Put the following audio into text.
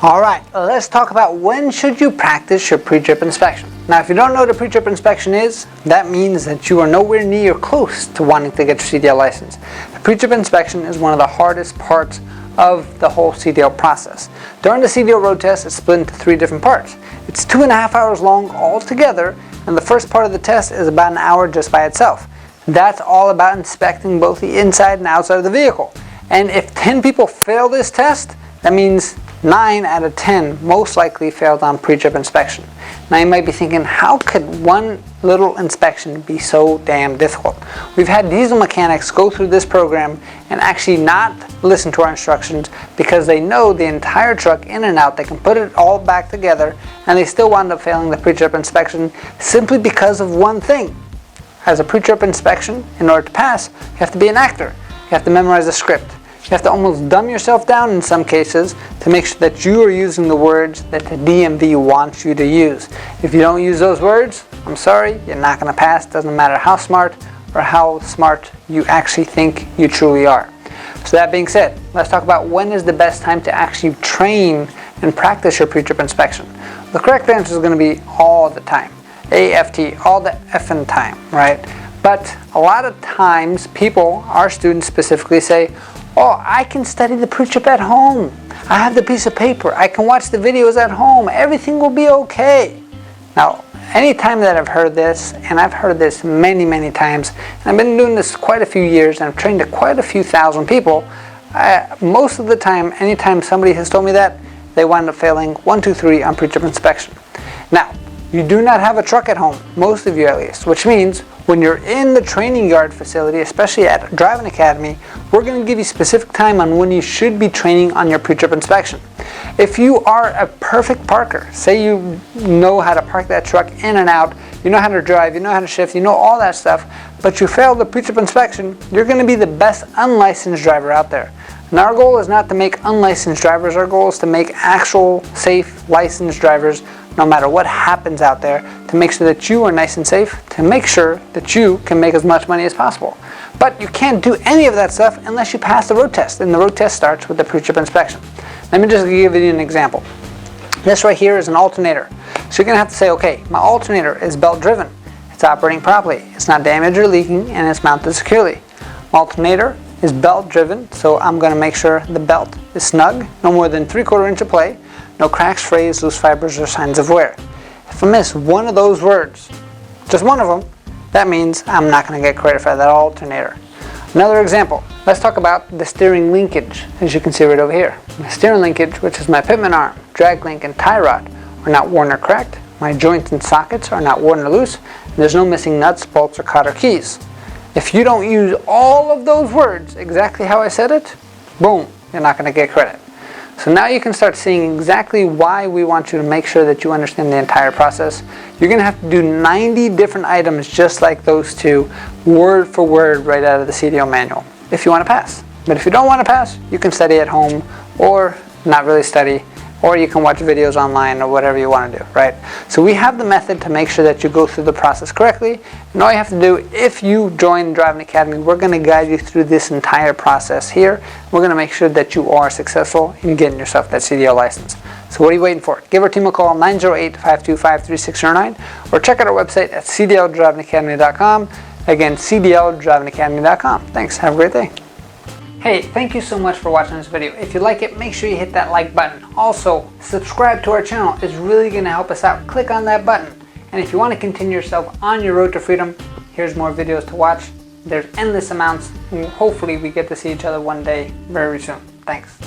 Alright, let's talk about when should you practice your pre-trip inspection. Now if you don't know what a pre-trip inspection is, that means that you are nowhere near close to wanting to get your CDL license. The pre-trip inspection is one of the hardest parts of the whole CDL process. During the CDL road test, it's split into 3 different parts. It's 2.5 hours long altogether, and the first part of the test is about an hour just by itself. That's all about inspecting both the inside and outside of the vehicle. And if 10 people fail this test, that means 9 out of 10 most likely failed on pre-trip inspection. Now you might be thinking, how could one little inspection be so damn difficult? We've had diesel mechanics go through this program and actually not listen to our instructions because they know the entire truck in and out. They can put it all back together and they still wound up failing the pre-trip inspection simply because of one thing. As a pre-trip inspection, in order to pass, you have to be an actor. You have to memorize the script. You have to almost dumb yourself down in some cases to make sure that you are using the words that the DMV wants you to use. If you don't use those words, I'm sorry, you're not going to pass. Doesn't matter how smart or how smart you actually think you truly are. So that being said, let's talk about when is the best time to actually train and practice your pre-trip inspection. The correct answer is going to be all the time. AFT, all the effing time, right? But a lot of times people, our students specifically, say, oh, I can study the pre-trip at home. I have the piece of paper. I can watch the videos at home. Everything will be okay. Now, anytime that I've heard this, and I've heard this many, many times, and I've been doing this quite a few years, and I've trained quite a few thousand people, most of the time, anytime somebody has told me that, they wind up failing 1, 2, 3 on pre-trip inspection. Now, you do not have a truck at home, most of you at least, which means when you're in the training yard facility, especially at Driving Academy, we're going to give you specific time on when you should be training on your pre-trip inspection. If you are a perfect parker, say you know how to park that truck in and out, you know how to drive, you know how to shift, you know all that stuff, but you fail the pre-trip inspection, you're going to be the best unlicensed driver out there. And our goal is not to make unlicensed drivers, our goal is to make actual, safe, licensed drivers no matter what happens out there, to make sure that you are nice and safe, to make sure that you can make as much money as possible. But you can't do any of that stuff unless you pass the road test, and the road test starts with the pre-trip inspection. Let me just give you an example. This right here is an alternator. So you're going to have to say, okay, my alternator is belt driven, it's operating properly, it's not damaged or leaking, and it's mounted securely. My alternator is belt driven, so I'm going to make sure the belt is snug, no more than 3/4 inch of play, no cracks, frays, loose fibers, or signs of wear. If I miss one of those words, just one of them, that means I'm not going to get credit for that alternator. Another example, let's talk about the steering linkage, as you can see right over here. My steering linkage, which is my pitman arm, drag link, and tie rod, are not worn or cracked. My joints and sockets are not worn or loose, and there's no missing nuts, bolts, or cotter keys. If you don't use all of those words exactly how I said it, boom, you're not going to get credit. So now you can start seeing exactly why we want you to make sure that you understand the entire process. You're going to have to do 90 different items just like those two, word for word, right out of the CDL manual, if you want to pass. But if you don't want to pass, you can study at home or not really study, or you can watch videos online or whatever you want to do, right? So we have the method to make sure that you go through the process correctly. And all you have to do, if you join Driving Academy, we're going to guide you through this entire process here. We're going to make sure that you are successful in getting yourself that CDL license. So what are you waiting for? Give our team a call, 908-525-3609, or check out our website at cdldrivingacademy.com. Again, cdldrivingacademy.com. Thanks. Have a great day. Hey, thank you so much for watching this video. If you like it, make sure you hit that like button. Also, subscribe to our channel. It's really going to help us out. Click on that button. And if you want to continue yourself on your road to freedom, here's more videos to watch. There's endless amounts, and hopefully we get to see each other one day very soon. Thanks.